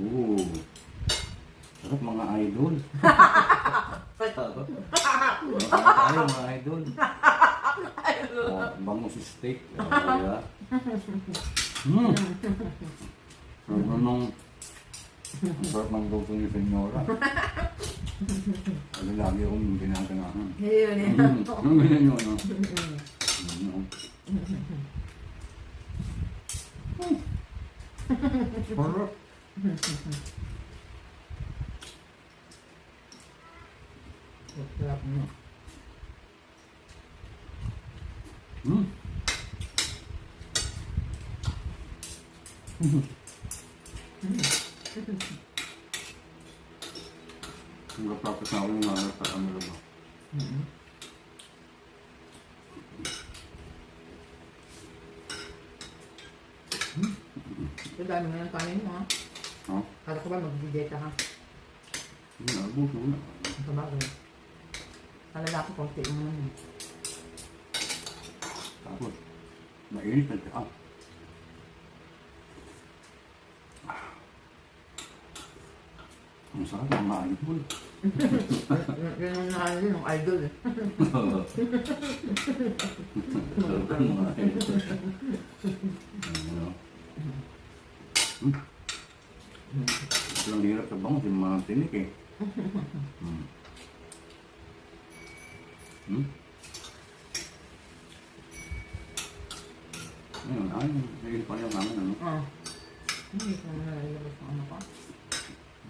Oo. Sarap mga idol. Sarap. Tayo mga idol. Bango si steak. Kaya. Sarap nung sarap ng luto ni Senyora. Ano lagi akong ginaganahan. Yun eh. Ano ganyan yun, ano? Sarap. Sarap mo. Nagpapapit na ako yung mga sa ano ba? Ito dami mo ng kanin mo ha. Ha? Kala ko ba mag-dieta ka? Hindi na, buso na. Ang kabagay. Kalala ko konti mo naman. Tapos, mainit na siya. Ang sarap ng mga idol. Yun ang nakala yun, yung idol eh. Sarap ng mga idol. Ano? Ito lang hirap sa bangus, yung mga tinik eh. Ayun, ayun pa yung namin ano. Hindi ko naman nalalabas ng ano ko.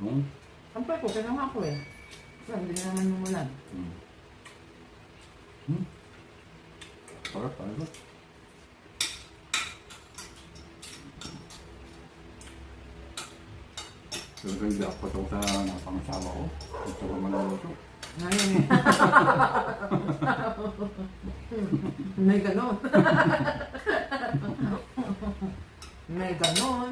Yung? Sampay ko, kaya nga ako eh. Pero hindi na naman numulan. Sarap, sarap. Talagang hindi ako pataw sa napangasawa ko. Gusto ko manuluto. Ngayon eh. May ganon. May ganon.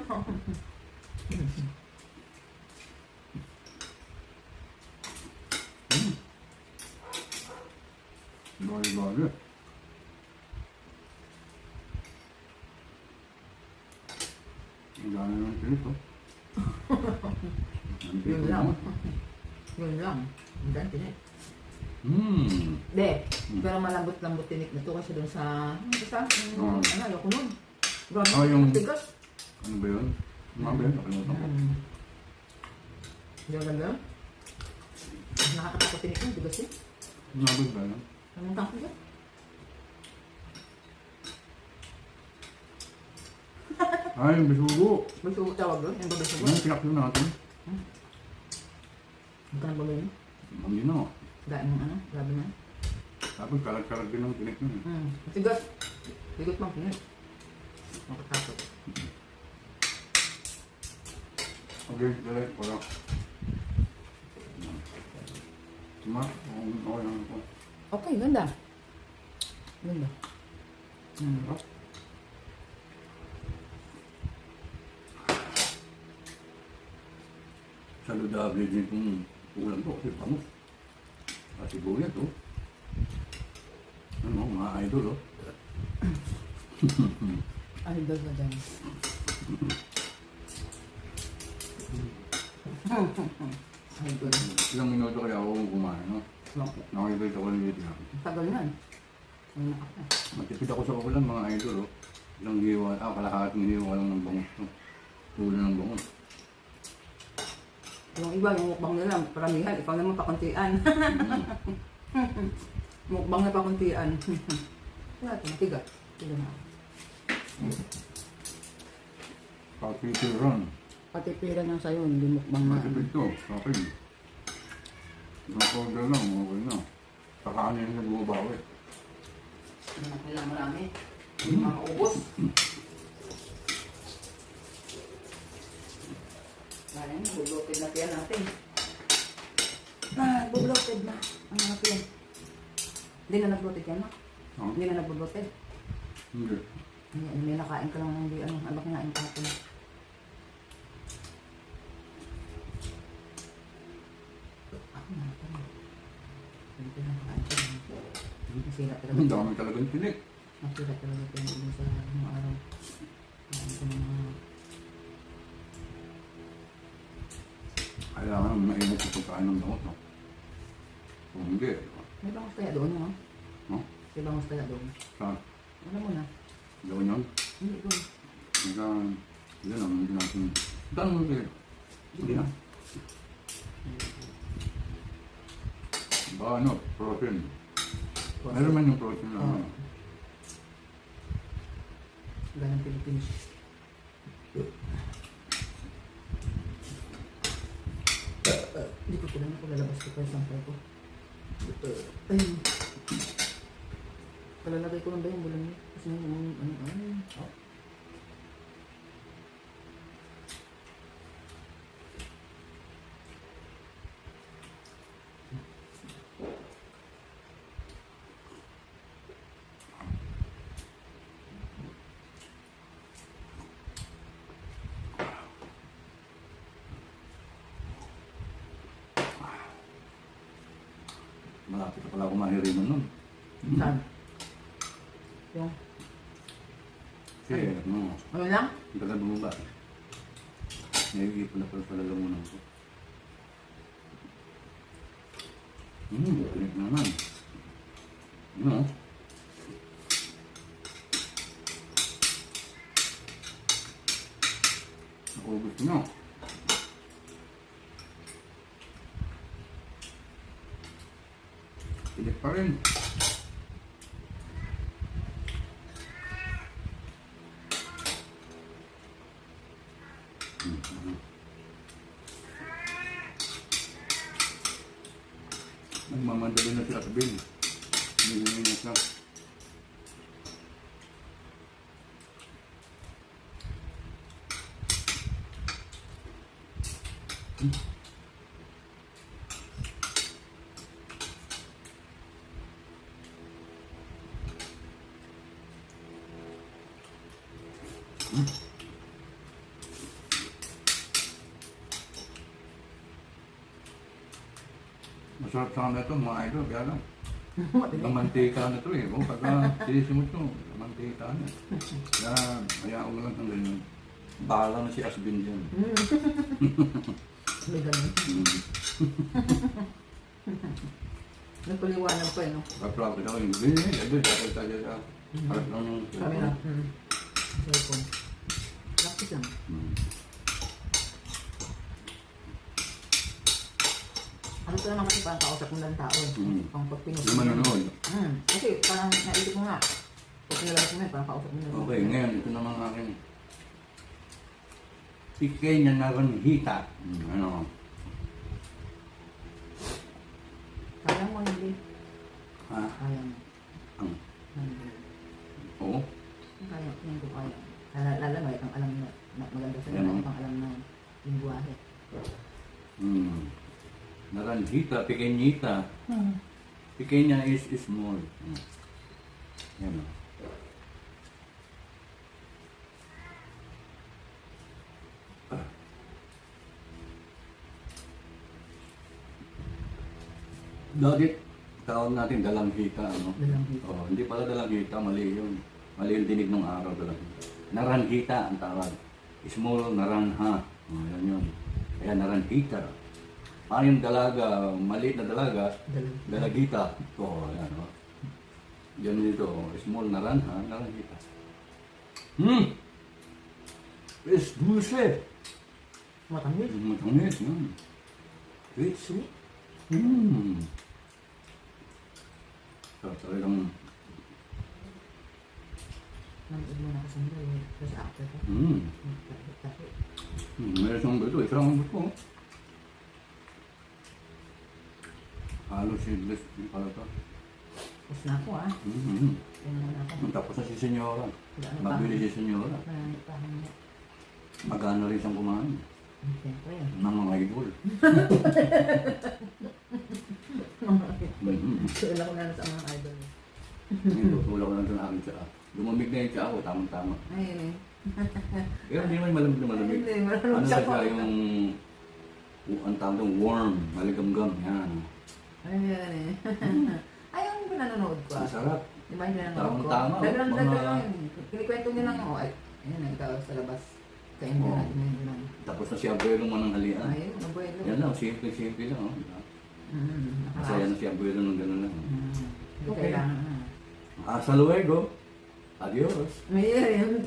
Bali-bali. Ang dami ng tinik oh. Yun lang. Yun lang. Ang dante na eh. De, pero malambot-lambot tinik na to kasi dun sa... Ano, ayoko nun. Grabe, yung... tigas. Ano ba yun? Ano ba yun? Nakalimutan ko. Hindi ko ganda. Nakakatakot tinik yun, tigas eh. Ano ba yun? Anong tangko yun? Ay, yung bisugo. Bisugo tawag doon? Yung bisugo? Ano pinakyo natin? Hindi ka nang babayin? Hindi na. Dahil mo ano? Grabe na. Tapos kalag-kalag din ang tinik nun. Tigas. Tigot mang tinik. Makatakot. Okay, dali. Wala. Tuma? Okay lang ako. Okay, ganda. Ganda. Saludable din kung ulam ko kasi bangus. At sibuyas oh. Ano, mga idol oh. Idol ka dyan. Idol. Ilang minuto kaya ako kumain, no? Nakikita ko ng video. Tagal na eh. Ayun ako. Matipid ako sa ulam, mga idol oh. Ilang hiwa, kalahating hiwa lang ng bangus. No? Tulo ng bangus. Yung iba, yung mukbang nila, paramihan. Ikaw naman pakuntian. Mukbang na pakuntian. Wala ito, matigas. Tiga na. Kapitiran. Patipiran lang sa'yo, hindi mukbang na. Matipid to, okay. Isang powder lang, okay na. Kakanin na bumabawi. Kailangan marami. Hindi makaubos. Ayan, bubloted na tiyan natin. Bubloted na. Ang mga tiyan. Hindi na nag-bloated yan, no? Hindi na nag-bloated. Hindi. May nakain ka lang hindi ano. Ano kinain ka natin? Ako na ito. Hindi na nakain ka lang. Nasira talaga. Ang dami talagang tinik. Nasira talaga ito yung sa mga araw. Nakain ko ng mga... Kailangan mainit sa pagkain ng bangus, no? Kung hindi, May bangus kaya doon, no? no? May bangus kaya doon. Saan? Alam mo na. Gawin yun? Hindi doon. Hanggang, yun ang hindi natin. Saan mo hindi? Hindi na. Ba ano, protein. Meron man yung protein na Oo. ano. Ganang Pilipinas. Hindi ko kailangan ko lalabas ko pa yung sampay ko. Ayun. Palalagay ko lang ba yung bulan niya? Kasi yung ano. Oh. Malapit na pala ako mahiriman nun. Saan? Yung, Kasi, ano, ano lang? ang tagal bumaba. Naiigip na pala sa lalamunan ko. Tinik naman. Ano? Ako gusto nyo. Tinik pa rin. Nagmamadali na si Asbin. Niliminit lang. Masarap sa kanila ito, mga idol, kaya lang. Ang mantika na ito eh. O, pagka sinisimot ito, mantika na. Kaya, hayaan ko na lang ng ganyan. Bahala na si Asbin dyan. May ganun. Nagpaliwanag pa eh, no? Kapag ako yung ganyan, ganyan, kapag tayo sa harap lang yung Camera. Cellphone. Practice lang. Ano ito naman kasi parang kausap mo ng tao eh. Pang pag pinusin. Yung manonood. Kasi parang naisip mo nga. Pag nilabas mo yun, parang kausap mo ng Okay, ngayon, ito naman akin. Pikay na naranghita. Ano? Kaya mo hindi. Ha? Kaya mo. Ang? Hindi. Oo? Kaya, hindi ko kaya. Lala mo, ang alam na maganda sa Ano? mga ang alam na yung buwahe. Naranghita, pequeñita. Pequeña is small. Yan o. Dati, tawag natin dalanghita, ano? Dalanghita. Oh, hindi pala dalanghita, mali yun. Mali yung dinig ng araw dalanghita. Naranghita ang tawag. Small naranha. Oh, yan yun. Kaya naranghita. Yung dalaga, maliit na dalaga, dalagita. Oo, yan o. Yan dito, small naranha, naranghita. Es dulce. Matamis. Matamis, yun. Sweet. Sweet. So, talagang, Nanood mo na kasi nila. Kasi after ko. meron siyang ito, isang ang gusto. Halos seedless yung pala ito. Tapos na ako ah. Kaya naman ako. Tapos na si Senyora. Wala na Magbili si Senyora. Marami pa akong Magano rin siyang kumain. siyempre. Ng mga idol. Wala ko na sa mga idol. Tutulak ko lang ito na aking tsaa. Lumamig na yung tsaa ko, tamang-tama. Ayun eh. Pero hindi naman malamig na malamig. Hindi, malamig Ano siya na siya yung, ang tawag doon, warm, maligamgam, yan. Ayun eh. Ay, yung pinanonood ko ah. Ang sarap. Di ba yung pinanonood ko? Tama, Dagdag mga- lang yun. Kinikwento niyo lang ako. Ay, ayun na, ikaw sa labas. Kain ka Oo. natin yun lang. Tapos na si Abuelo mananghalian. Ayun, abuelo. Yan lang, simple-simple lang. Oh. Masaya Nakaraos. na si Abuelo ng gano'n lang. Hindi Okay. kailangan. Hasta luego. Adios. Ayun.